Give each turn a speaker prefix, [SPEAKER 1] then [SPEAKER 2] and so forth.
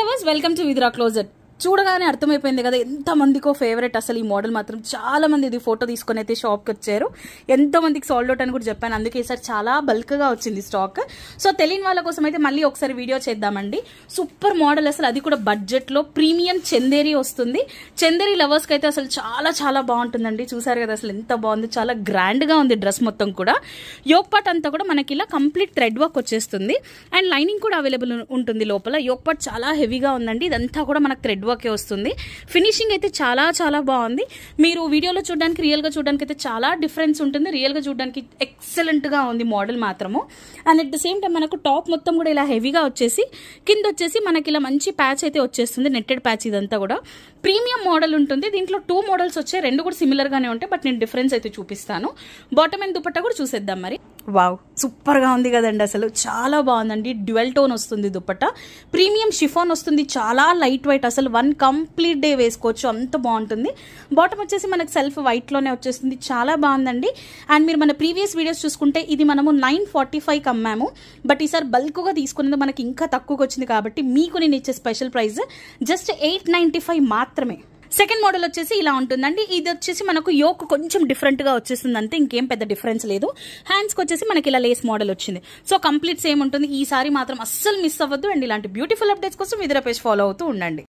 [SPEAKER 1] Lovers welcome to Vidra closet. చూడగానే అర్థమైపోయింది కదా ఎంత మందికో ఫేవరెట్ అసలు ఈ మోడల్ మాత్రం. చాలా మంది ఇది ఫోటో తీసుకొని అయితే షాప్కి వచ్చారు. ఎంతో మందికి సాల్డ్ అవుట్ అని కూడా చెప్పాను. అందుకే ఈసారి చాలా బల్క్గా వచ్చింది స్టాక్. సో తెలియని వాళ్ళ కోసం అయితే మళ్ళీ ఒకసారి వీడియో చేద్దామండి. సూపర్ మోడల్ అసలు, అది కూడా బడ్జెట్లో ప్రీమియం చందేరి వస్తుంది. చందేరి లవర్స్కి అయితే అసలు చాలా చాలా బాగుంటుందండి. చూసారు కదా అసలు ఎంత బాగుంది, చాలా గ్రాండ్గా ఉంది డ్రెస్ మొత్తం కూడా. యోక్ పార్ట్ అంతా కూడా మనకి ఇలా కంప్లీట్ థ్రెడ్ వర్క్ వచ్చేస్తుంది అండ్ లైనింగ్ కూడా అవైలబుల్ ఉంటుంది లోపల. యోక్ పార్ట్ చాలా హెవీగా ఉందండి. ఇదంతా కూడా మనకు థ్రెడ్ వర్కే వస్తుంది. ఫినిషింగ్ అయితే చాలా చాలా బాగుంది. మీరు వీడియోలో చూడడానికి రియల్గా చూడడానికి అయితే చాలా డిఫరెన్స్ ఉంటుంది. రియల్గా చూడడానికి ఎక్సలెంట్గా ఉంది మోడల్ మాత్రము. And at the same time మనకు టాప్ మొత్తం కూడా ఇలా హెవీగా వచ్చేసి కింద వచ్చేసి మనకి ఇలా మంచి ప్యాచ్ అయితే వచ్చేస్తుంది, నెట్టెడ్ ప్యాచ్. ఇదంతా కూడా ప్రీమియం మోడల్ ఉంటుంది. దీంట్లో 2 మోడల్స్ వచ్చాయి, 2 కూడా సిమిలర్గానే ఉంటాయి. బట్ నేను డిఫరెన్స్ అయితే చూపిస్తాను. బాటమ్ అండ్ దుపట్టా కూడా చూసేద్దాం మరి. వావ్, సూపర్గా ఉంది కదండి అసలు, చాలా బాగుందండి. డ్యూయల్ టోన్ వస్తుంది దుపట్టా, ప్రీమియం షిఫాన్ వస్తుంది, చాలా లైట్ వెయిట్. అసలు 1 కంప్లీట్ డే వేసుకోవచ్చు, అంత బాగుంటుంది. బాటమ్ వచ్చేసి మనకు సెల్ఫ్ వైట్లోనే వచ్చేస్తుంది, చాలా బాగుందండి. అండ్ మీరు మన ప్రీవియస్ వీడియోస్ చూసుకుంటే ఇది మనము 945కి అమ్మాము. బట్ ఈసారి బల్క్గా తీసుకున్నది మనకి ఇంకా తక్కువగా వచ్చింది కాబట్టి మీకు నేను ఇచ్చే స్పెషల్ ప్రైస్ జస్ట్ 895 మాత్రమే. సెకండ్ మోడల్ వచ్చేసి ఇలా ఉంటుందండి. ఇది వచ్చేసి మనకు యోక్ కొంచెం డిఫరెంట్గా వచ్చేస్తుంది అంతే, ఇంకేం పెద్ద డిఫరెన్స్ లేదు. హ్యాండ్స్కి వచ్చేసి మనకి ఇలా లేస్ మోడల్ వచ్చింది. సో కంప్లీట్ సేమ్ ఉంటుంది. ఈసారి మాత్రం అస్సలు మిస్ అవ్వద్దు. అండ్ ఇలాంటి బ్యూటిఫుల్ అప్డేట్స్ కోసం విద్రా పేజ్ ఫాలో అవుతూ ఉండండి.